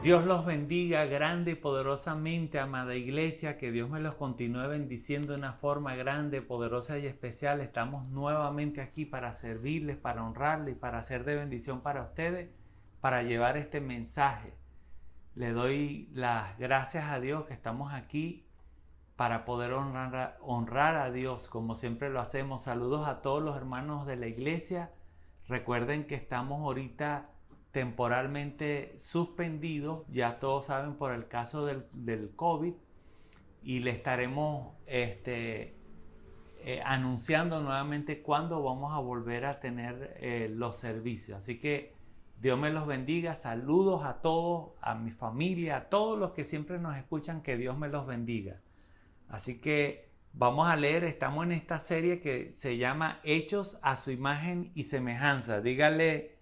Dios los bendiga grande y poderosamente, amada iglesia, que Dios me los continúe bendiciendo de una forma grande, poderosa y especial. Estamos nuevamente aquí para servirles, para honrarles, para ser de bendición para ustedes, para llevar este mensaje. Le doy las gracias a Dios que estamos aquí para poder honrar a Dios, como siempre lo hacemos. Saludos a todos los hermanos de la iglesia. Recuerden que estamos ahorita temporalmente suspendidos, ya todos saben, por el caso del COVID, y le estaremos anunciando nuevamente cuándo vamos a volver a tener los servicios. Así que Dios me los bendiga. Saludos a todos, a mi familia, a todos los que siempre nos escuchan, que Dios me los bendiga. Así que vamos a leer, estamos en esta serie que se llama Hechos a su imagen y semejanza. Dígale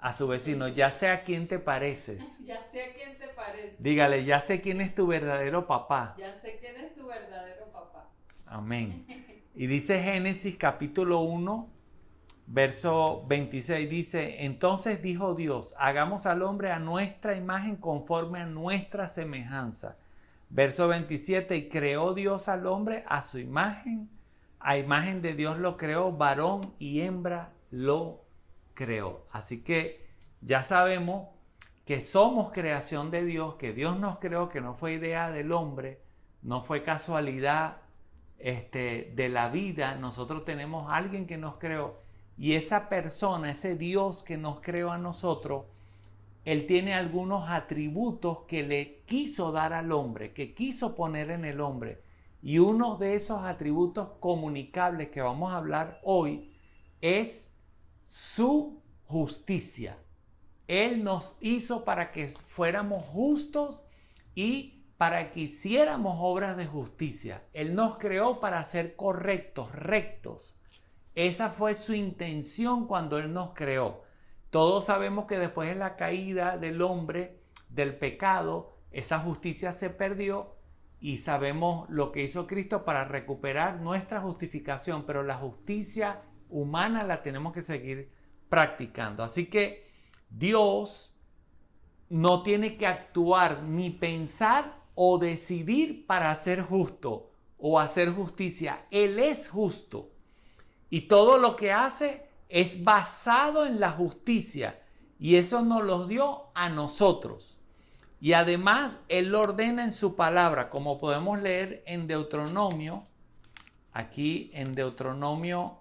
a su vecino, ya sé a quién te pareces. Ya sé a quién te pareces. Dígale, ya sé quién es tu verdadero papá. Ya sé quién es tu verdadero papá. Amén. Y dice Génesis capítulo 1, verso 26, dice, entonces dijo Dios, hagamos al hombre a nuestra imagen conforme a nuestra semejanza. Verso 27, y creó Dios al hombre a su imagen, a imagen de Dios lo creó, varón y hembra lo creó. Así que ya sabemos que somos creación de Dios, que Dios nos creó, que no fue idea del hombre, no fue casualidad de la vida. Nosotros tenemos a alguien que nos creó, y esa persona, ese Dios que nos creó a nosotros, Él tiene algunos atributos que le quiso dar al hombre, que quiso poner en el hombre. Y uno de esos atributos comunicables que vamos a hablar hoy es su justicia. Él nos hizo para que fuéramos justos y para que hiciéramos obras de justicia. Él nos creó para ser correctos, rectos. Esa fue su intención cuando Él nos creó. Todos sabemos que después de la caída del hombre, del pecado, esa justicia se perdió, y sabemos lo que hizo Cristo para recuperar nuestra justificación, pero la justicia humana la tenemos que seguir practicando. Así que Dios no tiene que actuar ni pensar o decidir para ser justo o hacer justicia. Él es justo, y todo lo que hace es basado en la justicia, y eso nos lo dio a nosotros. Y además Él lo ordena en su palabra, como podemos leer en Deuteronomio, aquí en Deuteronomio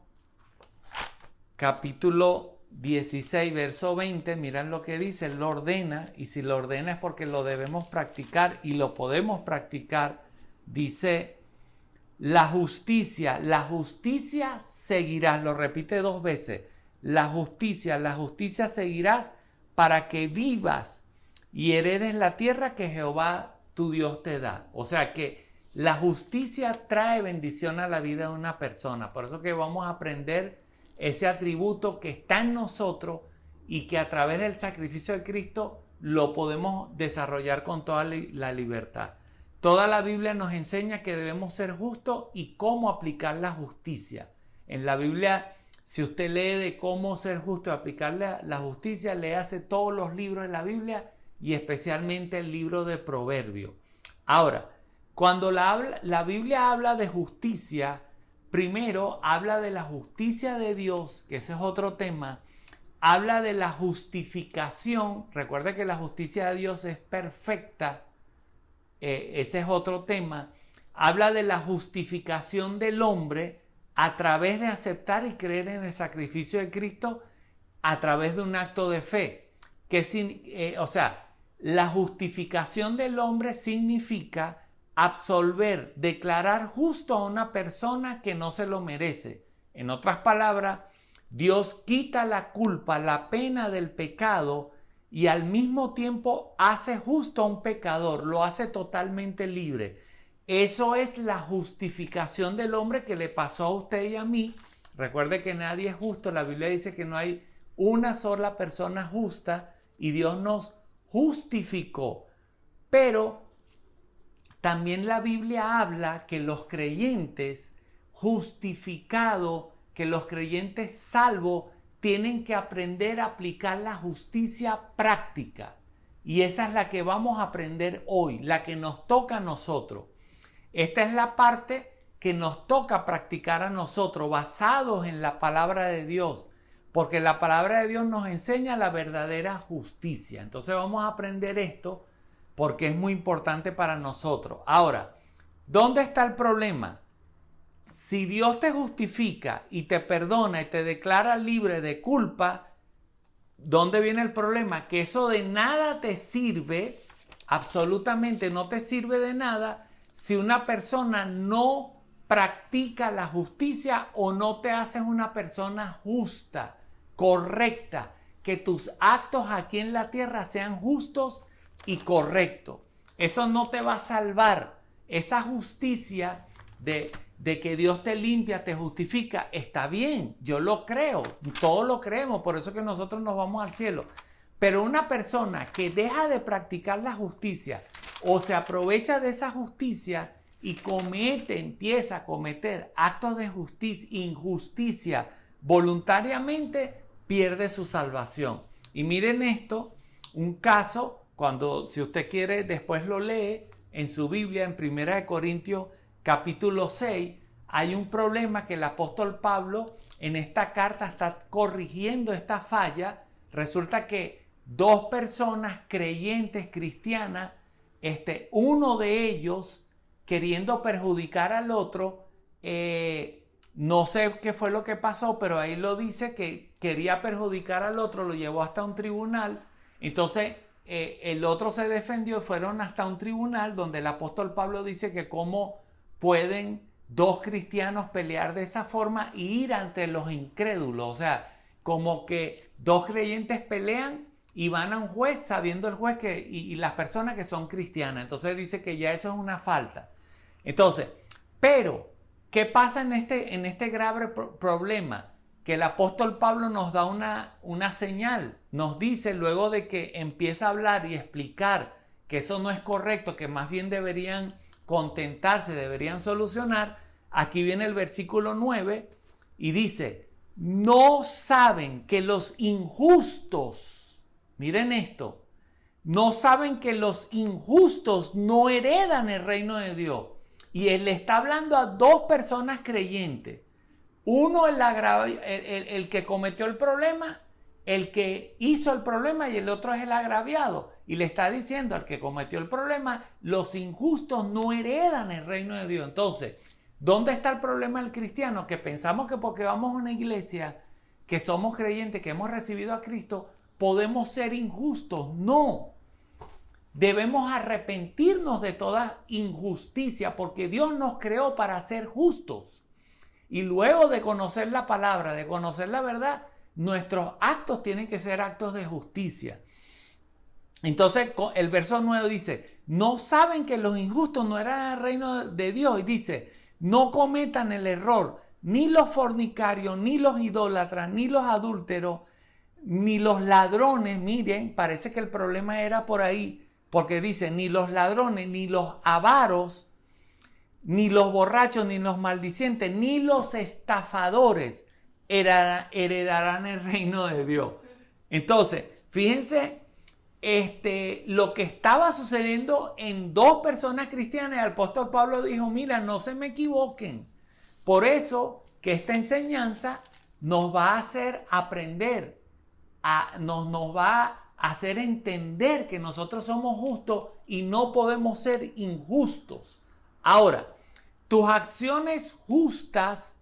capítulo 16, verso 20, miren lo que dice. Él lo ordena, y si lo ordena es porque lo debemos practicar y lo podemos practicar. Dice, la justicia seguirás, lo repite dos veces, la justicia seguirás para que vivas y heredes la tierra que Jehová tu Dios te da. O sea que la justicia trae bendición a la vida de una persona. Por eso que vamos a aprender ese atributo que está en nosotros, y que a través del sacrificio de Cristo lo podemos desarrollar con toda la libertad. Toda la Biblia nos enseña que debemos ser justos y cómo aplicar la justicia. En la Biblia, si usted lee de cómo ser justo y aplicar la justicia, léase todos los libros de la Biblia, y especialmente el libro de Proverbios. Ahora, cuando la Biblia habla de justicia, primero habla de la justicia de Dios, que ese es otro tema. Habla de la justificación. Recuerde que la justicia de Dios es perfecta. Ese es otro tema. Habla de la justificación del hombre a través de aceptar y creer en el sacrificio de Cristo a través de un acto de fe. La justificación del hombre significa absolver, declarar justo a una persona que no se lo merece. En otras palabras, Dios quita la culpa, la pena del pecado, y al mismo tiempo hace justo a un pecador, lo hace totalmente libre. Eso es la justificación del hombre que le pasó a usted y a mí. Recuerde que nadie es justo. La Biblia dice que no hay una sola persona justa, y Dios nos justificó. Pero también la Biblia habla que los creyentes justificados, que los creyentes salvos, tienen que aprender a aplicar la justicia práctica. Y esa es la que vamos a aprender hoy, la que nos toca a nosotros. Esta es la parte que nos toca practicar a nosotros, basados en la palabra de Dios, porque la palabra de Dios nos enseña la verdadera justicia. Entonces vamos a aprender esto porque es muy importante para nosotros. Ahora, ¿dónde está el problema? Si Dios te justifica y te perdona y te declara libre de culpa, ¿dónde viene el problema? Que eso de nada te sirve, absolutamente no te sirve de nada si una persona no practica la justicia o no te haces una persona justa, correcta, que tus actos aquí en la tierra sean justos y correctos. Eso no te va a salvar. Esa justicia de que Dios te limpia, te justifica, está bien, yo lo creo, todos lo creemos, por eso que nosotros nos vamos al cielo. Pero una persona que deja de practicar la justicia o se aprovecha de esa justicia y empieza a cometer actos de injusticia voluntariamente, pierde su salvación. Y miren esto, un caso, si usted quiere, después lo lee en su Biblia, en 1 Corintios capítulo 6, hay un problema que el apóstol Pablo en esta carta está corrigiendo esta falla. Resulta que dos personas creyentes cristianas, uno de ellos queriendo perjudicar al otro, no sé qué fue lo que pasó, pero ahí lo dice que quería perjudicar al otro, lo llevó hasta un tribunal. Entonces el otro se defendió y fueron hasta un tribunal donde el apóstol Pablo dice que cómo pueden dos cristianos pelear de esa forma y ir ante los incrédulos. O sea, como que dos creyentes pelean y van a un juez sabiendo el juez y las personas que son cristianas. Entonces dice que ya eso es una falta. Entonces, pero, ¿qué pasa en este grave problema? Que el apóstol Pablo nos da una señal. Nos dice, luego de que empieza a hablar y explicar que eso no es correcto, que más bien deberían contentarse, deberían solucionar. Aquí viene el versículo 9 y dice, no saben que los injustos, miren esto, no saben que los injustos no heredan el reino de Dios. Y él le está hablando a dos personas creyentes. Uno el que cometió el problema, el que hizo el problema, y el otro es el agraviado. Y le está diciendo al que cometió el problema, los injustos no heredan el reino de Dios. Entonces, ¿dónde está el problema del cristiano? Que pensamos que porque vamos a una iglesia, que somos creyentes, que hemos recibido a Cristo, podemos ser injustos. No. Debemos arrepentirnos de toda injusticia porque Dios nos creó para ser justos. Y luego de conocer la palabra, de conocer la verdad, nuestros actos tienen que ser actos de justicia. Entonces el verso 9 dice, no saben que los injustos no eran el reino de Dios. Y dice, no cometan el error, ni los fornicarios, ni los idólatras, ni los adúlteros, ni los ladrones. Miren, parece que el problema era por ahí, porque dice, ni los ladrones, ni los avaros, ni los borrachos, ni los maldicientes, ni los estafadores heredarán el reino de Dios. Entonces, fíjense lo que estaba sucediendo en dos personas cristianas. El apóstol Pablo dijo, mira, no se me equivoquen. Por eso que esta enseñanza nos va a hacer aprender, nos va a hacer entender que nosotros somos justos y no podemos ser injustos. Ahora, tus acciones justas,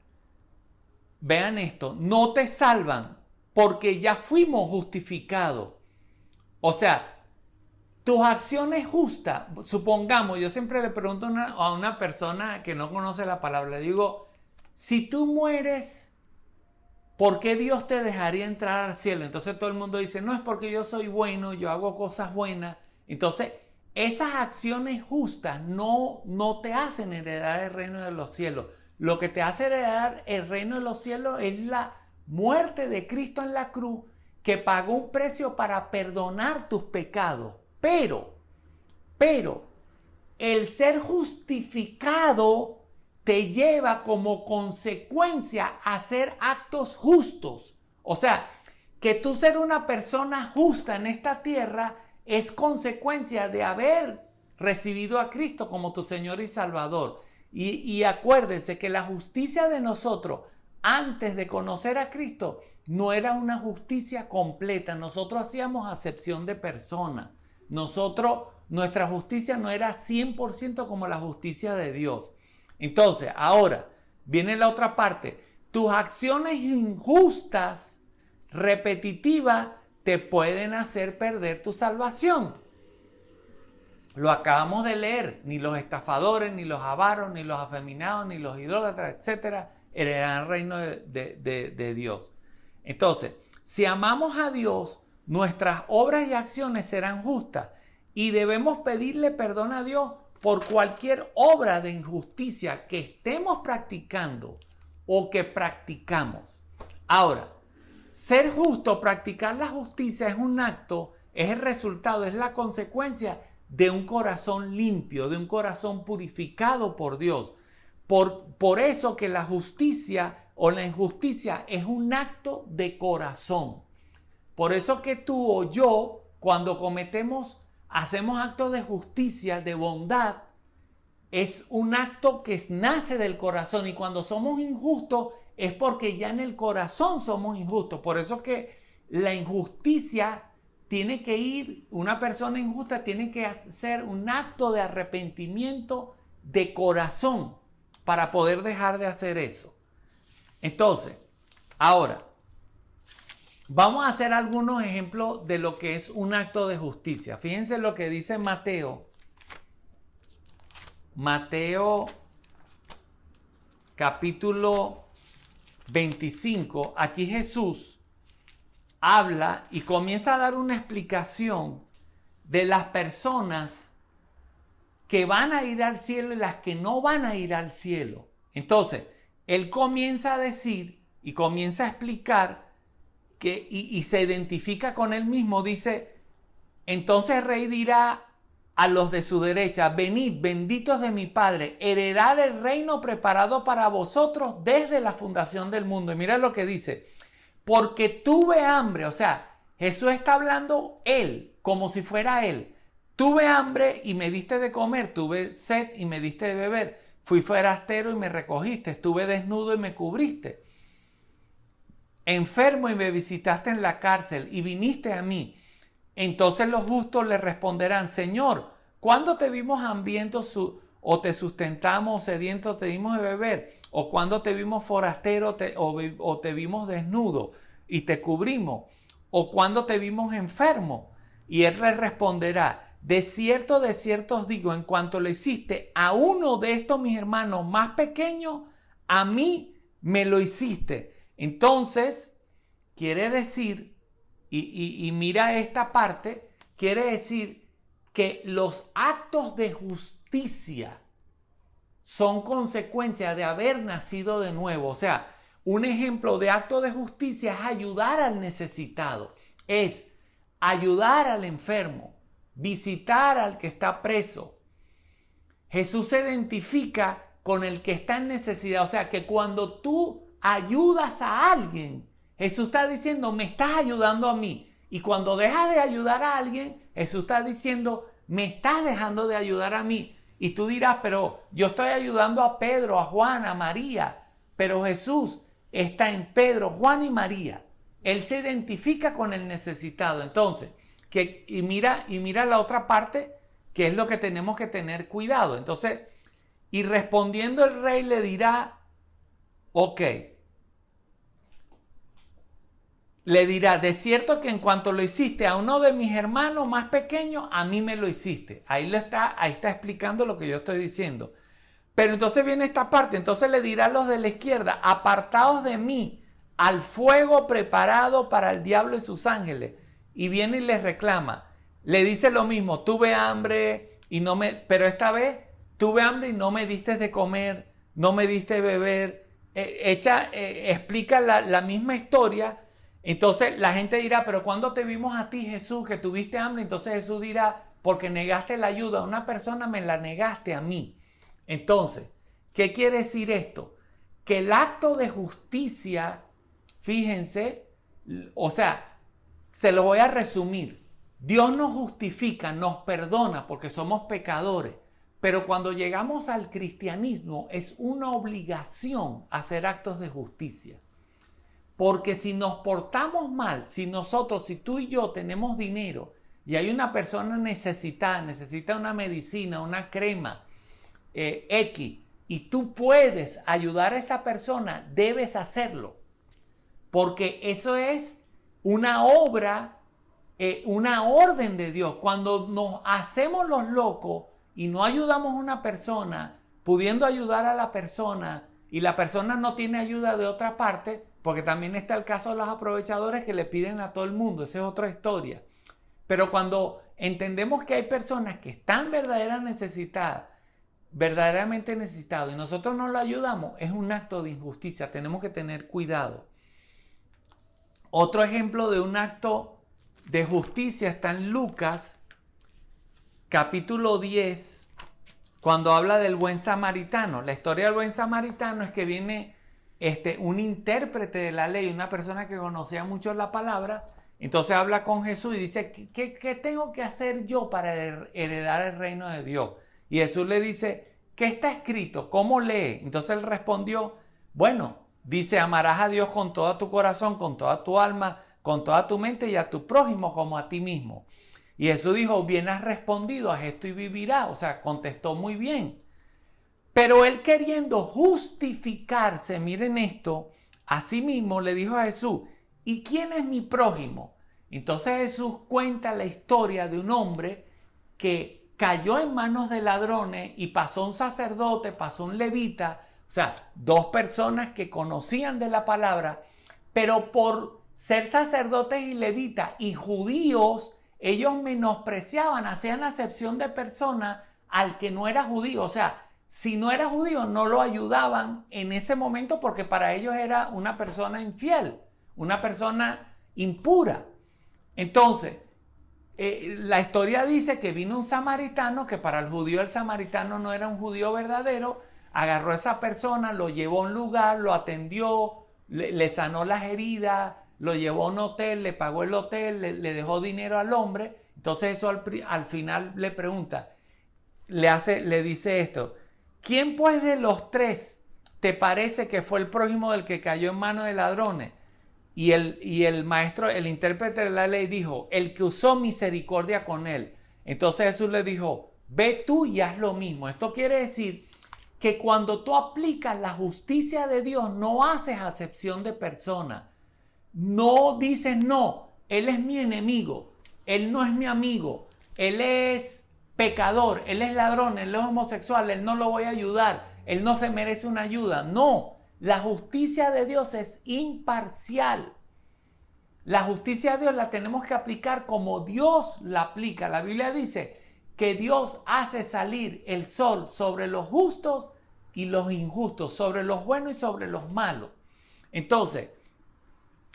vean esto, no te salvan porque ya fuimos justificados. O sea, tus acciones justas, supongamos, yo siempre le pregunto a una persona que no conoce la palabra, le digo, si tú mueres, ¿por qué Dios te dejaría entrar al cielo? Entonces todo el mundo dice, no, es porque yo soy bueno, yo hago cosas buenas. Entonces, esas acciones justas no te hacen heredar el reino de los cielos. Lo que te hace heredar el reino de los cielos es la muerte de Cristo en la cruz, que pagó un precio para perdonar tus pecados. Pero, el ser justificado te lleva como consecuencia a hacer actos justos. O sea, que tú ser una persona justa en esta tierra es consecuencia de haber recibido a Cristo como tu Señor y Salvador. Y acuérdense que la justicia de nosotros antes de conocer a Cristo no era una justicia completa. Nosotros hacíamos acepción de personas. Nuestra justicia no era 100% como la justicia de Dios. Entonces, ahora viene la otra parte. Tus acciones injustas, repetitivas, te pueden hacer perder tu salvación. Lo acabamos de leer. Ni los estafadores, ni los avaros, ni los afeminados, ni los idólatras, etcétera, heredarán el reino de Dios. Entonces, si amamos a Dios, nuestras obras y acciones serán justas y debemos pedirle perdón a Dios por cualquier obra de injusticia que estemos practicando o que practicamos. Ahora, ser justo, practicar la justicia es un acto, es el resultado, es la consecuencia de un corazón limpio, de un corazón purificado por Dios. Por eso que la justicia o la injusticia es un acto de corazón. Por eso que tú o yo, cuando hacemos actos de justicia, de bondad, es un acto que nace del corazón. Y cuando somos injustos es porque ya en el corazón somos injustos. Por eso que la injusticia tiene que ir, una persona injusta tiene que hacer un acto de arrepentimiento de corazón para poder dejar de hacer eso. Entonces, ahora, vamos a hacer algunos ejemplos de lo que es un acto de justicia. Fíjense lo que dice Mateo. Mateo capítulo 25. Aquí Jesús habla y comienza a dar una explicación de las personas que van a ir al cielo y las que no van a ir al cielo. Entonces, él comienza a decir y comienza a explicar y se identifica con él mismo. Dice, entonces el rey dirá a los de su derecha, venid, benditos de mi Padre, heredad el reino preparado para vosotros desde la fundación del mundo. Y mira lo que dice, porque tuve hambre, o sea, Jesús está hablando él, como si fuera él. Tuve hambre y me diste de comer, tuve sed y me diste de beber, fui forastero y me recogiste, estuve desnudo y me cubriste, enfermo y me visitaste en la cárcel y viniste a mí. Entonces los justos le responderán, Señor, ¿cuándo te vimos hambriento o te sustentamos o sediento te dimos de beber? ¿O cuándo te vimos forastero o te vimos desnudo y te cubrimos? ¿O cuándo te vimos enfermo? Y él le responderá, de cierto os digo, en cuanto le hiciste a uno de estos mis hermanos más pequeños, a mí me lo hiciste. Entonces, quiere decir, y mira esta parte, quiere decir que los actos de justicia son consecuencia de haber nacido de nuevo. O sea, un ejemplo de acto de justicia es ayudar al necesitado, es ayudar al enfermo, visitar al que está preso. Jesús se identifica con el que está en necesidad. O sea, que cuando tú ayudas a alguien, Jesús está diciendo, me estás ayudando a mí. Y cuando dejas de ayudar a alguien, Jesús está diciendo, me estás dejando de ayudar a mí. Y tú dirás, pero yo estoy ayudando a Pedro, a Juan, a María. Pero Jesús está en Pedro, Juan y María. Él se identifica con el necesitado. Entonces, y mira la otra parte, que es lo que tenemos que tener cuidado. Entonces, y respondiendo el rey le dirá, ok. Le dirá, de cierto que en cuanto lo hiciste a uno de mis hermanos más pequeños, a mí me lo hiciste. Ahí está explicando lo que yo estoy diciendo. Pero entonces viene esta parte, entonces le dirá a los de la izquierda, apartaos de mí, al fuego preparado para el diablo y sus ángeles. Y viene y les reclama, le dice lo mismo, tuve hambre pero esta vez tuve hambre y no me diste de comer, no me diste de beber. Explica la misma historia. Entonces la gente dirá, pero ¿cuándo te vimos a ti, Jesús, que tuviste hambre? Entonces Jesús dirá, porque negaste la ayuda a una persona, me la negaste a mí. Entonces, ¿qué quiere decir esto? Que el acto de justicia, fíjense, o sea, se lo voy a resumir. Dios nos justifica, nos perdona porque somos pecadores. Pero cuando llegamos al cristianismo es una obligación hacer actos de justicia. Porque si nos portamos mal, si tú y yo tenemos dinero y hay una persona necesitada, necesita una medicina, una crema, X, y tú puedes ayudar a esa persona, debes hacerlo. Porque eso es una obra, una orden de Dios. Cuando nos hacemos los locos y no ayudamos a una persona, pudiendo ayudar a la persona, y la persona no tiene ayuda de otra parte, porque también está el caso de los aprovechadores que le piden a todo el mundo, esa es otra historia. Pero cuando entendemos que hay personas que están verdaderamente necesitadas, y nosotros no lo ayudamos, es un acto de injusticia, tenemos que tener cuidado. Otro ejemplo de un acto de justicia está en Lucas, capítulo 10, cuando habla del buen samaritano. La historia del buen samaritano es que viene un intérprete de la ley, una persona que conocía mucho la palabra, entonces habla con Jesús y dice, ¿qué tengo que hacer yo para heredar el reino de Dios? Y Jesús le dice, ¿qué está escrito? ¿Cómo lee? Entonces él respondió, bueno, dice, amarás a Dios con todo tu corazón, con toda tu alma, con toda tu mente y a tu prójimo como a ti mismo. Y Jesús dijo, bien has respondido, haz esto y vivirás. O sea, contestó muy bien. Pero él queriendo justificarse, miren esto, a sí mismo le dijo a Jesús, ¿y quién es mi prójimo? Entonces Jesús cuenta la historia de un hombre que cayó en manos de ladrones y pasó un sacerdote, pasó un levita, o sea, dos personas que conocían de la palabra, pero por ser sacerdotes y levitas y judíos, ellos menospreciaban, hacían acepción de persona al que no era judío. O sea, si no era judío, no lo ayudaban en ese momento porque para ellos era una persona infiel, una persona impura. Entonces, la historia dice que vino un samaritano, que para el judío el samaritano no era un judío verdadero, agarró a esa persona, lo llevó a un lugar, lo atendió, le sanó las heridas, lo llevó a un hotel, le pagó el hotel, le dejó dinero al hombre. Entonces eso al final le pregunta, le dice esto, ¿quién pues de los tres te parece que fue el prójimo del que cayó en manos de ladrones? Y el maestro, el intérprete de la ley dijo, el que usó misericordia con él. Entonces Jesús le dijo, ve tú y haz lo mismo. Esto quiere decir que cuando tú aplicas la justicia de Dios, no haces acepción de persona. No dices, no, él es mi enemigo, él no es mi amigo, él es pecador, él es ladrón, él es homosexual, él no lo voy a ayudar, él no se merece una ayuda. No, la justicia de Dios es imparcial. La justicia de Dios la tenemos que aplicar como Dios la aplica. La Biblia dice que Dios hace salir el sol sobre los justos y los injustos, sobre los buenos y sobre los malos. Entonces,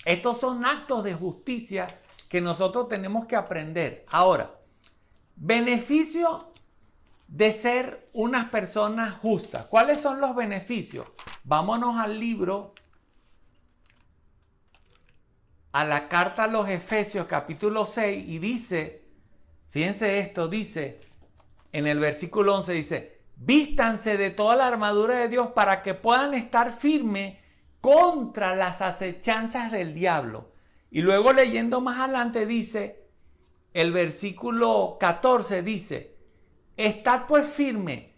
estos son actos de justicia que nosotros tenemos que aprender. Ahora, beneficio de ser unas personas justas. ¿Cuáles son los beneficios? Vámonos al libro, a la carta a los Efesios, capítulo 6, y dice, fíjense esto, dice, en el versículo 11, dice, vístanse de toda la armadura de Dios para que puedan estar firmes contra las acechanzas del diablo. Y luego leyendo más adelante dice, el versículo 14 dice, estad pues firme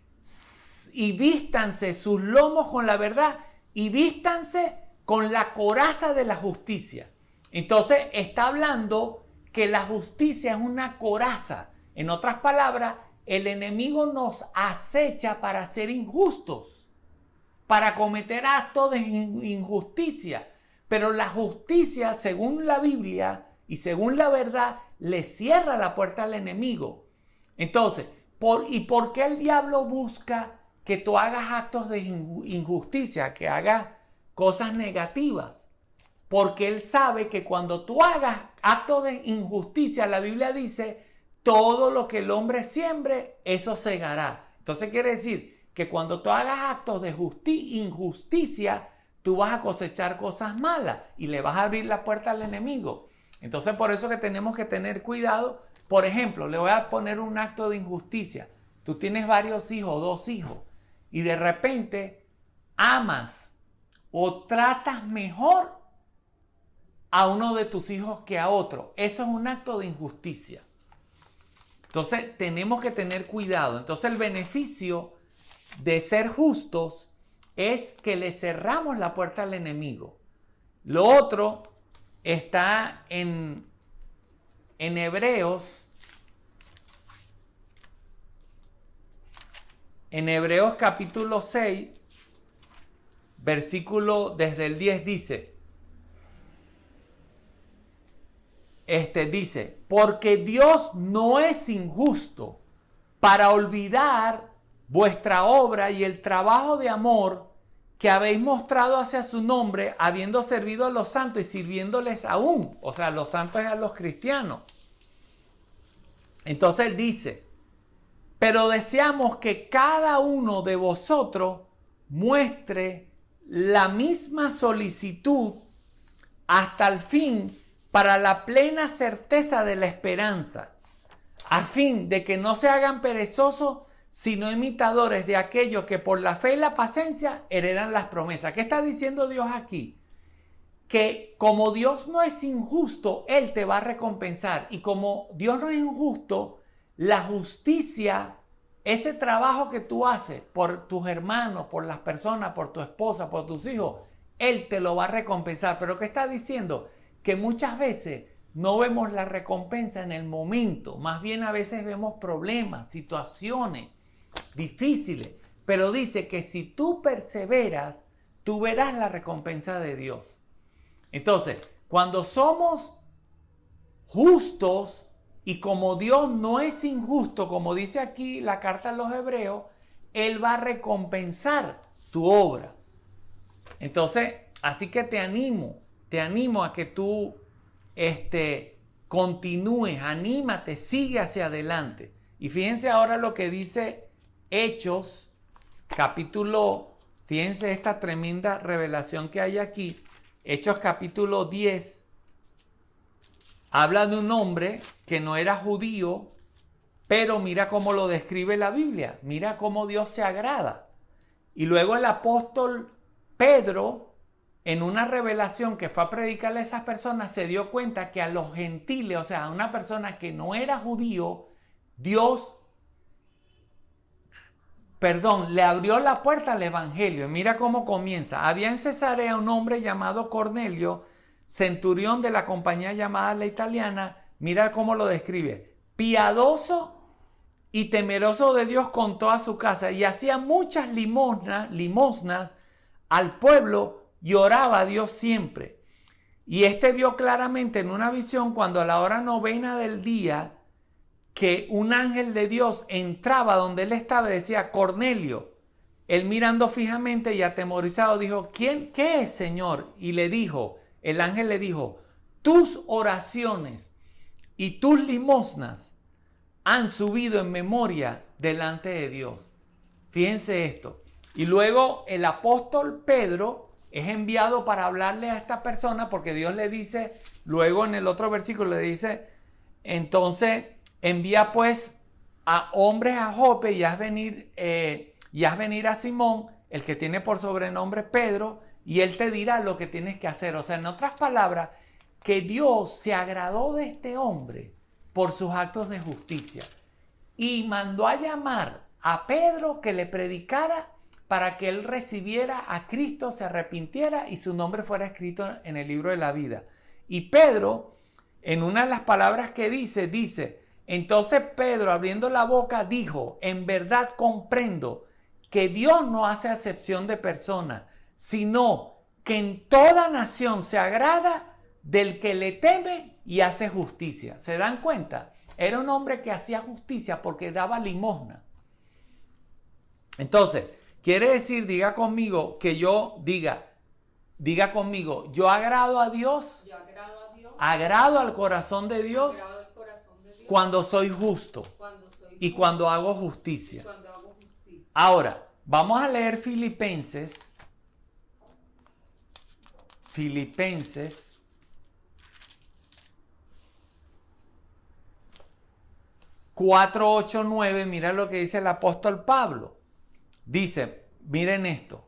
y vístanse sus lomos con la verdad y vístanse con la coraza de la justicia. Entonces está hablando que la justicia es una coraza. En otras palabras, el enemigo nos acecha para ser injustos, para cometer actos de injusticia. Pero la justicia, según la Biblia y según la verdad, le cierra la puerta al enemigo. Entonces, ¿por qué el diablo busca que tú hagas actos de injusticia, que hagas cosas negativas? Porque él sabe que cuando tú hagas actos de injusticia, la Biblia dice, todo lo que el hombre siembre, eso segará. Entonces quiere decir que cuando tú hagas actos de injusticia, tú vas a cosechar cosas malas y le vas a abrir la puerta al enemigo. Entonces por eso que tenemos que tener cuidado Por ejemplo, le voy a poner un acto de injusticia. Tú tienes varios hijos, 2 hijos, y de repente amas o tratas mejor a uno de tus hijos que a otro. Eso es un acto de injusticia. Entonces tenemos que tener cuidado. Entonces el beneficio de ser justos es que le cerramos la puerta al enemigo. Lo otro está en Hebreos. En Hebreos capítulo 6, versículo desde el 10 dice, porque Dios no es injusto para olvidar vuestra obra y el trabajo de amor que habéis mostrado hacia su nombre, habiendo servido a los santos y sirviéndoles aún. O sea, los santos es a los cristianos. Entonces él dice, pero deseamos que cada uno de vosotros muestre la misma solicitud hasta el fin para la plena certeza de la esperanza, a fin de que no se hagan perezosos, sino imitadores de aquellos que por la fe y la paciencia heredan las promesas. ¿Qué está diciendo Dios aquí? Que como Dios no es injusto, Él te va a recompensar. Y como Dios no es injusto, la justicia, ese trabajo que tú haces por tus hermanos, por las personas, por tu esposa, por tus hijos, Él te lo va a recompensar. Pero ¿qué está diciendo? Que muchas veces no vemos la recompensa en el momento, más bien a veces vemos problemas, situaciones difíciles, pero dice que si tú perseveras, tú verás la recompensa de Dios. Entonces, cuando somos justos y como Dios no es injusto, como dice aquí la carta a los Hebreos, Él va a recompensar tu obra. Entonces, así que te animo a que tú continúes, anímate, sigue hacia adelante. Y fíjense ahora lo que dice Hechos, fíjense esta tremenda revelación que hay aquí. Hechos capítulo 10, habla de un hombre que no era judío, pero mira cómo lo describe la Biblia, mira cómo Dios se agrada. Y luego el apóstol Pedro, en una revelación que fue a predicarle a esas personas, se dio cuenta que a los gentiles, o sea, a una persona que no era judío, Dios, le abrió la puerta al evangelio. Mira cómo comienza. Había en Cesarea un hombre llamado Cornelio, centurión de la compañía llamada La Italiana. Mira cómo lo describe. Piadoso y temeroso de Dios con toda su casa, y hacía muchas limosnas al pueblo y oraba a Dios siempre. Y vio claramente en una visión, cuando a la hora 9 del día, que un ángel de Dios entraba donde él estaba y decía, Cornelio. Él mirando fijamente y atemorizado dijo, ¿qué es, Señor? Y el ángel le dijo, tus oraciones y tus limosnas han subido en memoria delante de Dios. Fíjense esto. Y luego el apóstol Pedro es enviado para hablarle a esta persona, porque Dios le dice, luego en el otro versículo le dice, entonces envía pues a hombres a Jope y haz venir a Simón, el que tiene por sobrenombre Pedro, y él te dirá lo que tienes que hacer. O sea, en otras palabras, que Dios se agradó de este hombre por sus actos de justicia y mandó a llamar a Pedro que le predicara para que él recibiera a Cristo, se arrepintiera y su nombre fuera escrito en el libro de la vida. Y Pedro, en una de las palabras que dice, entonces Pedro, abriendo la boca, dijo, en verdad comprendo que Dios no hace acepción de personas, sino que en toda nación se agrada del que le teme y hace justicia. ¿Se dan cuenta? Era un hombre que hacía justicia porque daba limosna. Entonces, quiere decir, diga conmigo, yo agrado a Dios, agrado al corazón de Dios, cuando soy justo y cuando hago justicia. Ahora, vamos a leer Filipenses 4, 8, 9, mira lo que dice el apóstol Pablo. Dice, miren esto.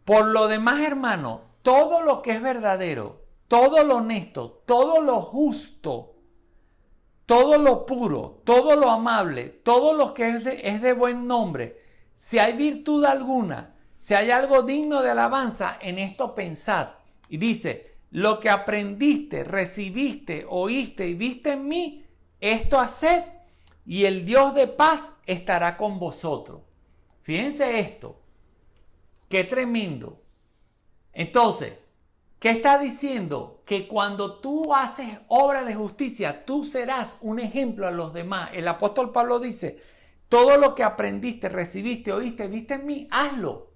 Por lo demás, hermano, todo lo que es verdadero, todo lo honesto, todo lo justo, todo lo puro, todo lo amable, todo lo que es de buen nombre, si hay virtud alguna, si hay algo digno de alabanza, en esto pensad. Y dice, lo que aprendiste, recibiste, oíste y viste en mí, esto haced, y el Dios de paz estará con vosotros. Fíjense esto. Qué tremendo. Entonces, ¿qué está diciendo? Que cuando tú haces obra de justicia, tú serás un ejemplo a los demás. El apóstol Pablo dice, todo lo que aprendiste, recibiste, oíste, viste en mí, hazlo.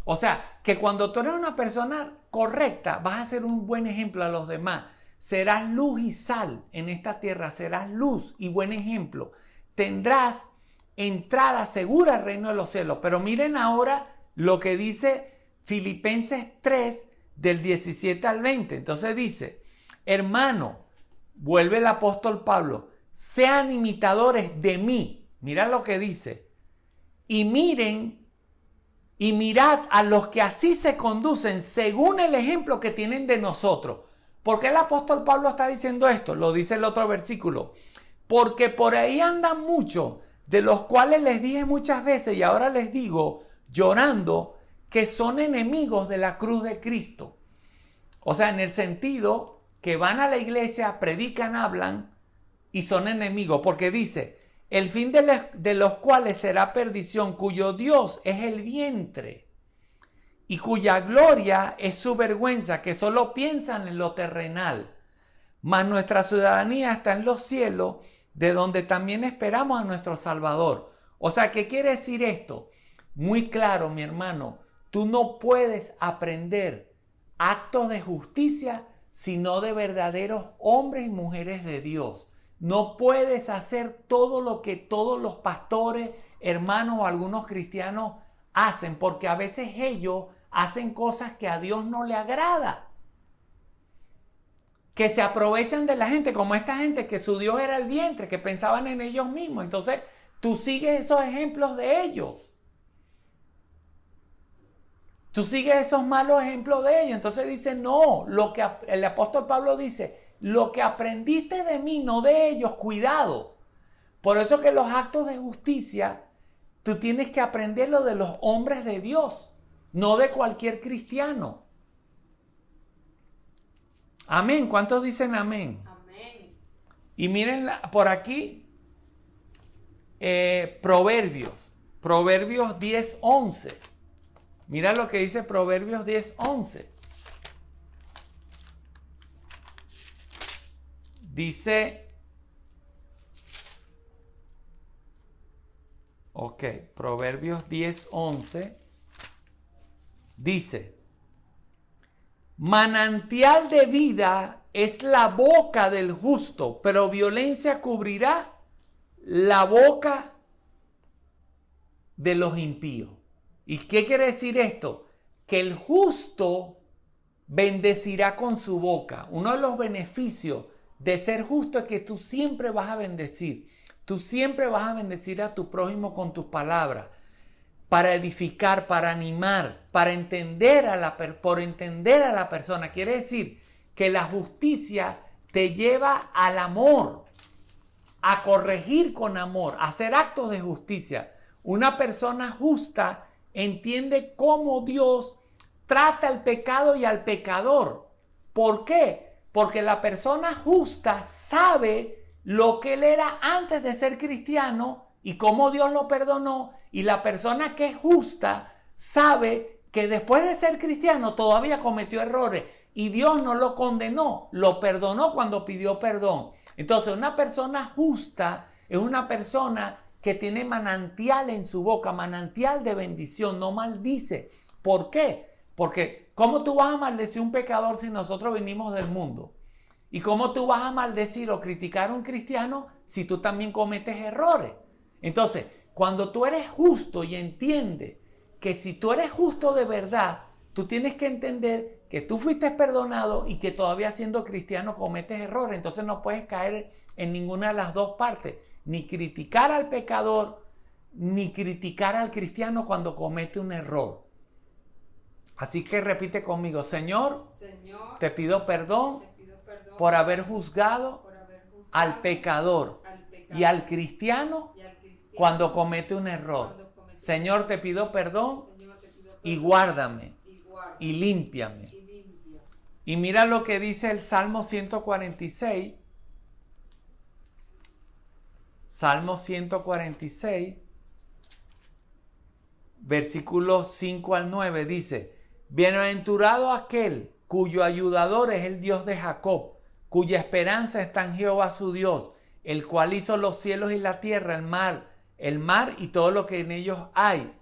O sea, que cuando tú eres una persona correcta, vas a ser un buen ejemplo a los demás. Serás luz y sal en esta tierra, serás luz y buen ejemplo. Tendrás entrada segura al reino de los cielos. Pero miren ahora lo que dice Filipenses 3, del 17 al 20. Entonces dice, hermano, vuelve el apóstol Pablo, sean imitadores de mí. Mira lo que dice. Y miren y mirad a los que así se conducen según el ejemplo que tienen de nosotros. ¿Por qué el apóstol Pablo está diciendo esto? Lo dice el otro versículo. Porque por ahí andan muchos, de los cuales les dije muchas veces y ahora les digo, llorando, que son enemigos de la cruz de Cristo. O sea, en el sentido que van a la iglesia, predican, hablan y son enemigos. Porque dice, el fin de los cuales será perdición, cuyo Dios es el vientre y cuya gloria es su vergüenza, que solo piensan en lo terrenal. Mas nuestra ciudadanía está en los cielos, de donde también esperamos a nuestro Salvador. O sea, ¿qué quiere decir esto? Muy claro, mi hermano, tú no puedes aprender actos de justicia sino de verdaderos hombres y mujeres de Dios. No puedes hacer todo lo que todos los pastores, hermanos o algunos cristianos hacen, porque a veces ellos hacen cosas que a Dios no le agrada. Que se aprovechan de la gente, como esta gente que su Dios era el vientre, que pensaban en ellos mismos. Entonces, tú sigues esos ejemplos de ellos. Tú sigues esos malos ejemplos de ellos. Entonces dice, no, lo que el apóstol Pablo dice, lo que aprendiste de mí, no de ellos, cuidado. Por eso que los actos de justicia, tú tienes que aprenderlo de los hombres de Dios, no de cualquier cristiano. Amén. ¿Cuántos dicen amén? Amén. Y miren por aquí, Proverbios 10:11. Mira lo que dice Proverbios 10:11. Dice, Proverbios 10:11 dice, manantial de vida es la boca del justo, pero violencia cubrirá la boca de los impíos. ¿Y qué quiere decir esto? Que el justo bendecirá con su boca. Uno de los beneficios de ser justo es que tú siempre vas a bendecir. Tú siempre vas a bendecir a tu prójimo con tus palabras. Para edificar, para animar, para entender por entender a la persona. Quiere decir que la justicia te lleva al amor, a corregir con amor, a hacer actos de justicia. Una persona justa entiende cómo Dios trata el pecado y al pecador. ¿Por qué? Porque la persona justa sabe lo que él era antes de ser cristiano y cómo Dios lo perdonó. Y la persona que es justa sabe que después de ser cristiano todavía cometió errores y Dios no lo condenó, lo perdonó cuando pidió perdón. Entonces, una persona justa es una persona que tiene manantial en su boca, manantial de bendición, no maldice. ¿Por qué? Porque ¿cómo tú vas a maldecir a un pecador si nosotros venimos del mundo? ¿Y cómo tú vas a maldecir o criticar a un cristiano si tú también cometes errores? Entonces, cuando tú eres justo y entiendes que si tú eres justo de verdad, tú tienes que entender que tú fuiste perdonado y que todavía siendo cristiano cometes errores. Entonces no puedes caer en ninguna de las dos partes, ni criticar al pecador, ni criticar al cristiano cuando comete un error. Así que repite conmigo: Señor, te pido perdón por haber juzgado al pecador y al cristiano cuando comete un error. Señor, te pido perdón y guárdame y límpiame. Y mira lo que dice el Salmo 146. Salmo 146, versículos 5 al 9 dice: Bienaventurado aquel cuyo ayudador es el Dios de Jacob, cuya esperanza está en Jehová su Dios, el cual hizo los cielos y la tierra, el mar y todo lo que en ellos hay.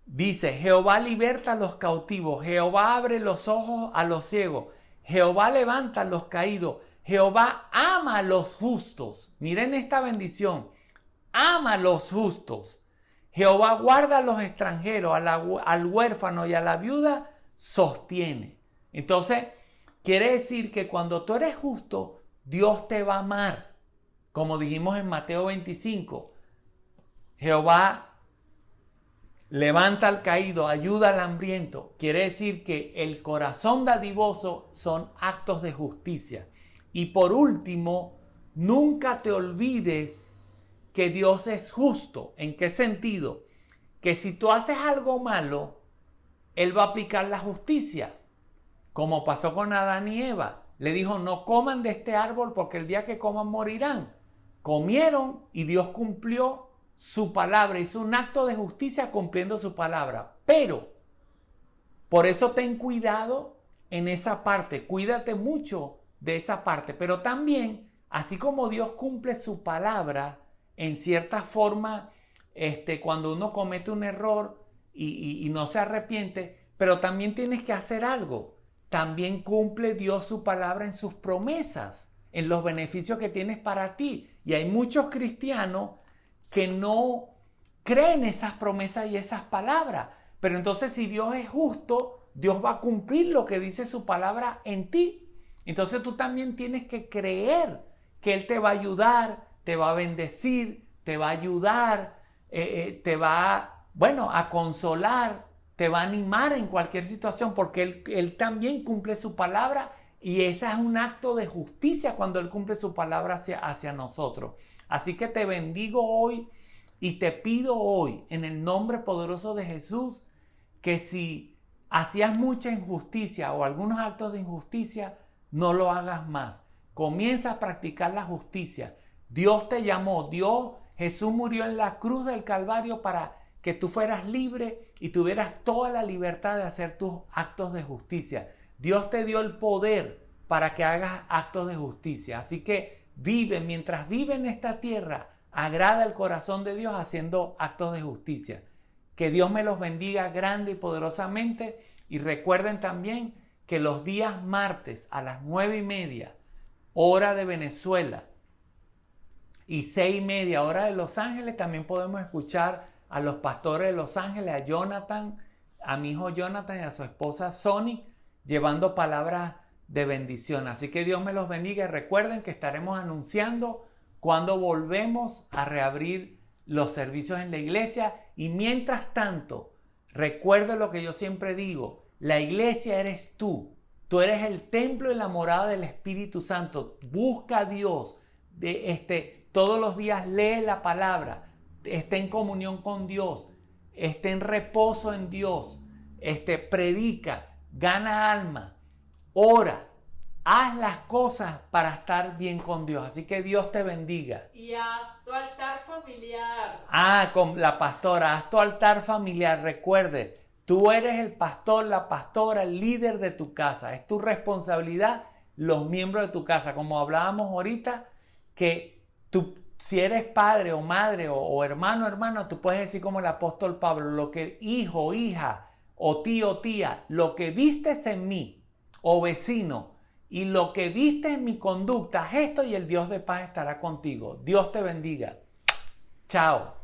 Dice: Jehová liberta a los cautivos, Jehová abre los ojos a los ciegos, Jehová levanta a los caídos, Jehová ama a los justos. Miren esta bendición: ama a los justos. Jehová guarda a los extranjeros, al huérfano y a la viuda sostiene. Entonces, quiere decir que cuando tú eres justo, Dios te va a amar. Como dijimos en Mateo 25, Jehová levanta al caído, ayuda al hambriento. Quiere decir que el corazón dadivoso son actos de justicia. Y por último, nunca te olvides que Dios es justo. ¿En qué sentido? Que si tú haces algo malo, Él va a aplicar la justicia. Como pasó con Adán y Eva. Le dijo: no coman de este árbol porque el día que coman morirán. Comieron y Dios cumplió su palabra. Hizo un acto de justicia cumpliendo su palabra. Pero, por eso ten cuidado en esa parte. Cuídate mucho de esa parte. Pero también, así como Dios cumple su palabra, en cierta forma, cuando uno comete un error y no se arrepiente, pero también tienes que hacer algo. También cumple Dios su palabra en sus promesas, en los beneficios que tienes para ti. Y hay muchos cristianos que no creen esas promesas y esas palabras. Pero entonces, si Dios es justo, Dios va a cumplir lo que dice su palabra en ti. Entonces tú también tienes que creer que Él te va a ayudar, te va a bendecir, te va a ayudar, te va a consolar, te va a animar en cualquier situación, porque Él también cumple su palabra, y ese es un acto de justicia cuando Él cumple su palabra hacia nosotros. Así que te bendigo hoy y te pido hoy, en el nombre poderoso de Jesús, que si hacías mucha injusticia o algunos actos de injusticia, no lo hagas más. Comienza a practicar la justicia. Dios te llamó, Jesús murió en la cruz del Calvario para que tú fueras libre y tuvieras toda la libertad de hacer tus actos de justicia. Dios te dio el poder para que hagas actos de justicia. Así que mientras vive en esta tierra, agrada el corazón de Dios haciendo actos de justicia. Que Dios me los bendiga grande y poderosamente. Y recuerden también que los días martes a las 9:30, hora de Venezuela, y 6:30, hora de Los Ángeles, también podemos escuchar a los pastores de Los Ángeles, a Jonathan, a mi hijo Jonathan y a su esposa Sony, llevando palabras de bendición. Así que Dios me los bendiga y recuerden que estaremos anunciando cuando volvemos a reabrir los servicios en la iglesia. Y mientras tanto, recuerden lo que yo siempre digo: la iglesia eres tú. Tú eres el templo y la morada del Espíritu Santo. Busca a Dios. Todos los días lee la palabra. Esté en comunión con Dios. Esté en reposo en Dios. Predica. Gana alma. Ora. Haz las cosas para estar bien con Dios. Así que Dios te bendiga. Y haz tu altar familiar. Con la pastora. Haz tu altar familiar. Recuerde. Tú eres el pastor, la pastora, el líder de tu casa. Es tu responsabilidad, los miembros de tu casa. Como hablábamos ahorita, que tú, si eres padre o madre o hermano o hermana, tú puedes decir como el apóstol Pablo: lo que hijo, hija o tío, tía, lo que vistes en mí, o vecino, y lo que viste en mi conducta, esto, y el Dios de paz estará contigo. Dios te bendiga. Chao.